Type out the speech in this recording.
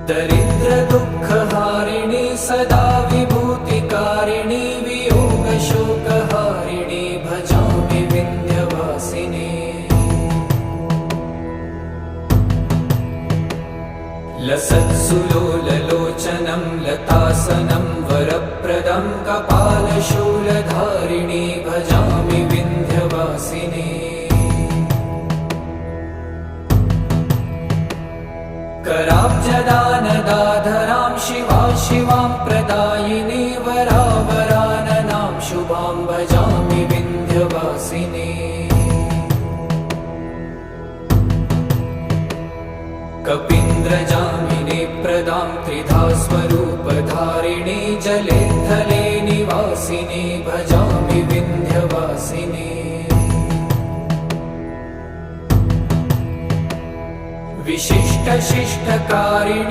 दरिद्रदुःखहारिणी सदा विभूतिकारिणी वियोगशोकहारिणी भजामि विन्ध्यवासिनी। लसत्सुलोललोचनं लतासनं वरप्रदं कपालशूलधारिणी भजामि विन्ध्यवासिनी। कराब्जदानदाधरां शिवां प्रदायिनी वरावराननां शुभां भजामि विन्ध्यवासिनी। कपीन्द्रजामिनी प्रदां त्रिधा स्वरूपधारिणी जले थले निवासिनी भजामि विन्ध्यवासिनी। विशिष्टशिष्टकारिणी